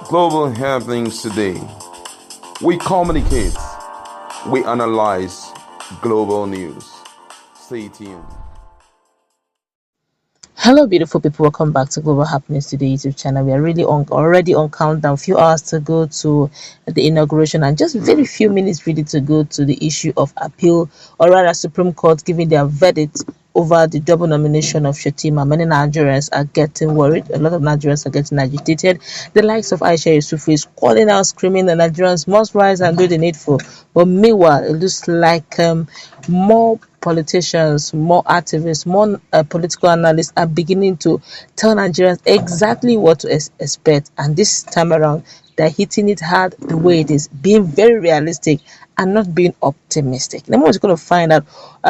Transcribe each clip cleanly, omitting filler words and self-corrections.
Global happenings today. We communicate, we analyze global news. Stay tuned. Hello, beautiful people. Welcome back to Global Happenings Today YouTube channel. We are already on countdown. Few hours to go to the inauguration, and just very few minutes really to go to the issue of appeal, or rather, Supreme Court giving their verdict over the double nomination of Shettima. Many Nigerians are getting worried. A lot of Nigerians are getting agitated. The likes of Aisha Yusufu is calling out, screaming that Nigerians must rise and do the needful. But meanwhile, it looks like more politicians, more activists, more political analysts are beginning to tell Nigerians exactly what to expect. And this time around, they're hitting it hard the way it is, being very realistic and not being optimistic. Now, we're going to find out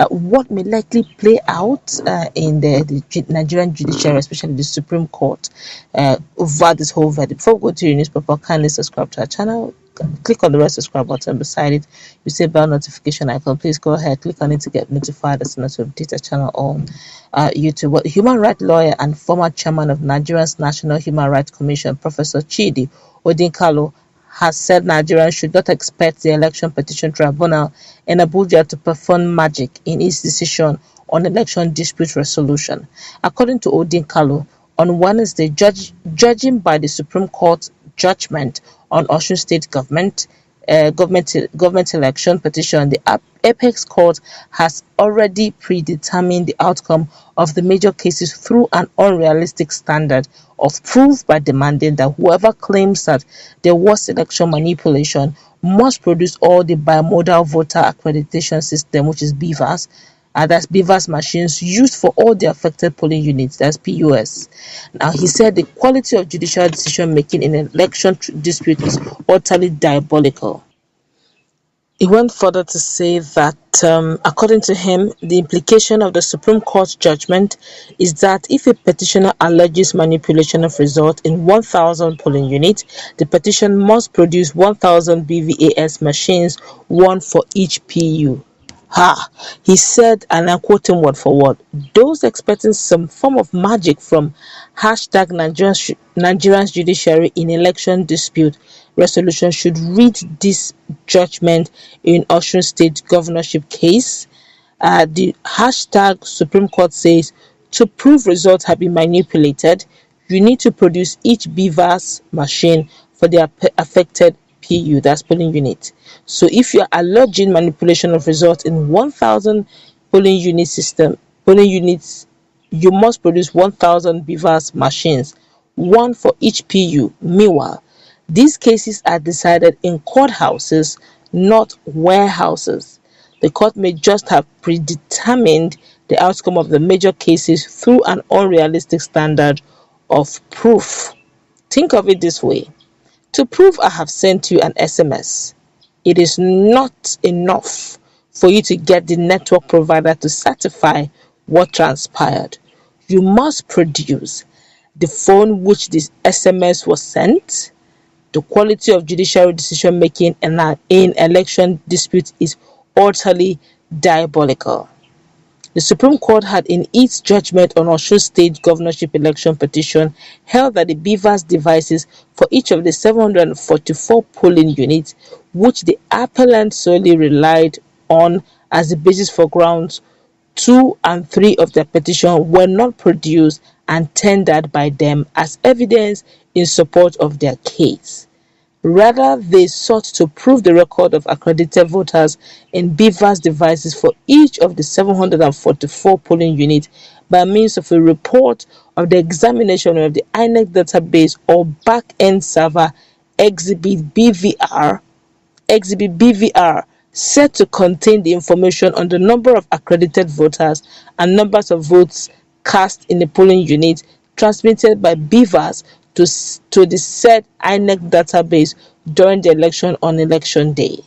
what may likely play out in the Nigerian judiciary, especially the Supreme Court, over this whole verdict. Before we go to your newspaper, kindly subscribe to our channel. Click on the red subscribe button beside it. You see bell notification icon. Please go ahead, click on it to get notified as soon as we update our channel on YouTube. Well, human rights lawyer and former chairman of Nigeria's National Human Rights Commission, Professor Chidi Odinkalo, has said Nigerians should not expect the Election Petition Tribunal in Abuja to perform magic in its decision on election dispute resolution. According to Odinkalo, on Wednesday, judging by the Supreme Court judgment on Osun State government election petition, the Apex Court has already predetermined the outcome of the major cases through an unrealistic standard of proof by demanding that whoever claims that there was election manipulation must produce all the bimodal voter accreditation system, which is BVAS, that's BVAS machines used for all the affected polling units, that's PUS. Now, he said the quality of judicial decision making in an election dispute is utterly diabolical. He went further to say that, according to him, the implication of the Supreme Court judgment is that if a petitioner alleges manipulation of result in 1,000 polling units, the petition must produce 1,000 BVAS machines, one for each PU. He said, and I'm quoting word for word, those expecting some form of magic from hashtag Nigerians judiciary in election dispute resolution should read this judgment in Osun State governorship case. The hashtag Supreme Court says, to prove results have been manipulated, you need to produce each BVAS machine for the affected PU, that's polling unit. So if you're alleging manipulation of results in 1,000 polling units, you must produce 1,000 BVAS machines, one for each PU. Meanwhile, these cases are decided in courthouses, not warehouses. The court may just have predetermined the outcome of the major cases through an unrealistic standard of proof. Think of it this way. To prove I have sent you an SMS, it is not enough for you to get the network provider to certify what transpired. You must produce the phone which this SMS was sent. The quality of judiciary decision making in election disputes is utterly diabolical. The Supreme Court had, in its judgment on Osun State governorship election petition, held that the BVAS devices for each of the 744 polling units, which the appellant solely relied on as the basis for grounds 2 and 3 of their petition, were not produced and tendered by them as evidence in support of their case. Rather, they sought to prove the record of accredited voters in BVAS devices for each of the 744 polling units by means of a report of the examination of the INEC database or back-end server Exhibit BVR, set to contain the information on the number of accredited voters and numbers of votes cast in the polling unit transmitted by BVAS to the said INEC database during the election on election day.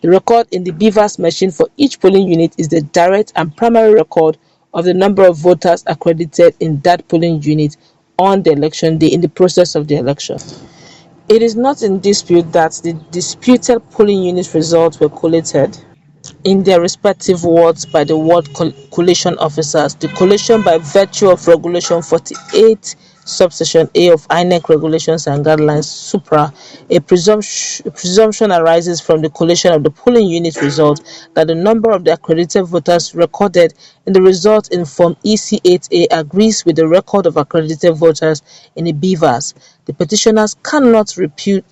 The record in the BVAS machine for each polling unit is the direct and primary record of the number of voters accredited in that polling unit on the election day in the process of the election. It is not in dispute that the disputed polling unit results were collated in their respective wards by the ward collation officers. The collation, by virtue of Regulation 48 subsection A of INEC regulations and guidelines supra, a presumption arises from the collation of the polling unit result that the number of the accredited voters recorded in the result in Form EC8A agrees with the record of accredited voters in a BVAS. The petitioners cannot refute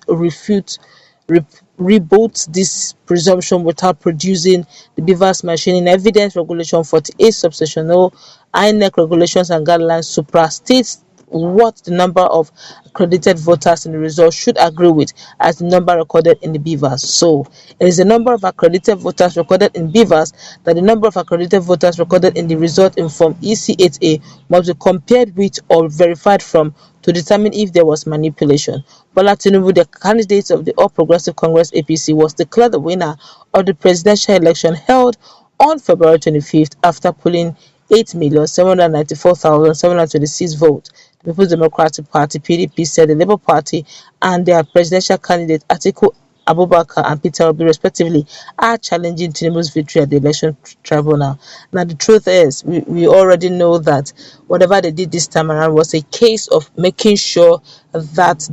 rebut this presumption without producing the BVAS machine. In evidence, Regulation 48 subsection O, INEC regulations and guidelines supra states what the number of accredited voters in the result should agree with as the number recorded in the BVAS. So it is the number of accredited voters recorded in BVAS that the number of accredited voters recorded in the result in Form EC8A must be compared with or verified from to determine if there was manipulation. Bola Tinubu, the candidate of the All Progressive Congress (APC), was declared the winner of the presidential election held on February 25th after polling 8,794,726 votes. The People's Democratic Party (PDP) said the Labour Party and their presidential candidate Atiku Abubakar and Peter Obi respectively are challenging Tinubu's victory at the election tribunal. Now the truth is, we already know that whatever they did this time around was a case of making sure that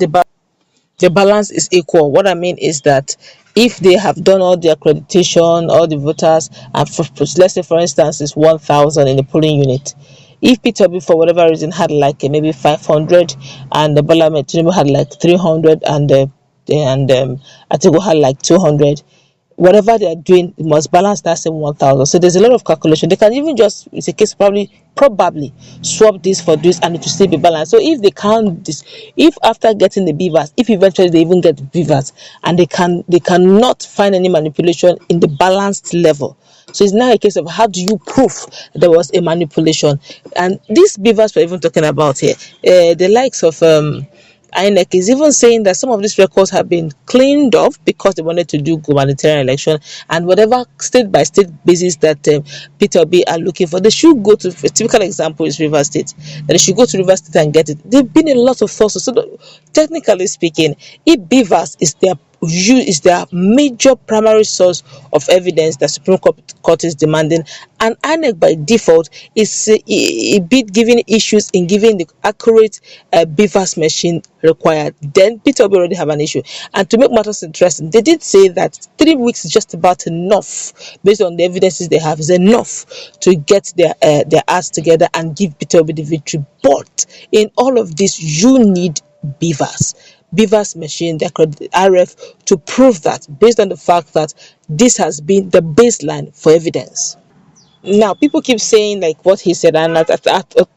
the balance is equal. What I mean is that if they have done all the accreditation, all the voters, and let's say for instance it's 1,000 in the polling unit, if Peter Obi for whatever reason had like maybe 500 and the Bola Tinubu had like 300 and Atiku had like 200, whatever they are doing, it must balance that same 1,000. So there's a lot of calculation. They can even just, it's a case probably swap this for this and it will still be balanced. So if they can't this, if after getting the BVAS, if eventually they even get the BVAS and they cannot find any manipulation in the balanced level, so it's now a case of how do you prove there was a manipulation. And this BVAS we're even talking about here, the likes of INEC is even saying that some of these records have been cleaned off because they wanted to do humanitarian election, and whatever state by state basis that Peter Obi are looking for, they should go to. A typical example is Rivers State. That they should go to Rivers State and get it. There've been a lot of sources. So technically speaking, if BVAS is their major primary source of evidence that Supreme Court is demanding, and INEC by default is a bit giving issues in giving the accurate BVAS machine required, then Peter Obi already have an issue. And to make matters interesting, they did say that 3 weeks is just about enough, based on the evidences they have, is enough to get their acts together and give Peter Obi the victory. But in all of this, you need BVAS machine, the RF, to prove that, based on the fact that this has been the baseline for evidence. Now, people keep saying like what he said, and I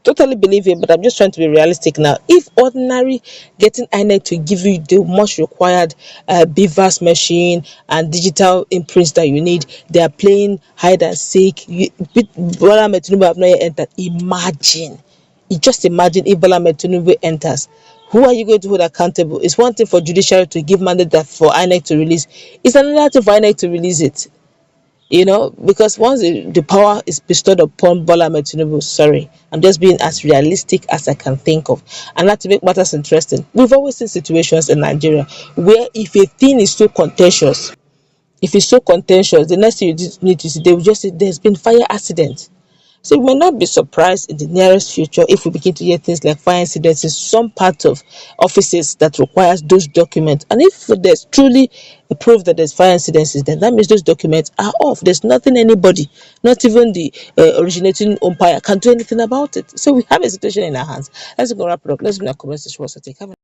totally believe it, but I'm just trying to be realistic now. If ordinary getting INEC to give you the much required BVAS machine and digital imprints that you need, they are playing hide and seek. Bola Tinubu have not yet entered. Just imagine if Bola Tinubu enters. Who are you going to hold accountable? It's one thing for judiciary to give mandate that for INEC to release. It's another thing for INEC to release it. Because once the power is bestowed upon Bola Tinubu, sorry, I'm just being as realistic as I can think of. And not to make matters interesting, we've always seen situations in Nigeria where if a thing is so contentious, the next thing you need to see, they will just say there's been fire accident. So we may not be surprised in the nearest future if we begin to hear things like fire incidents in some part of offices that requires those documents. And if there's truly a proof that there's fire incidents, then that means those documents are off. There's nothing anybody, not even the originating umpire, can do anything about it. So we have a situation in our hands. Let's go wrap it up. Let's go to our comment section.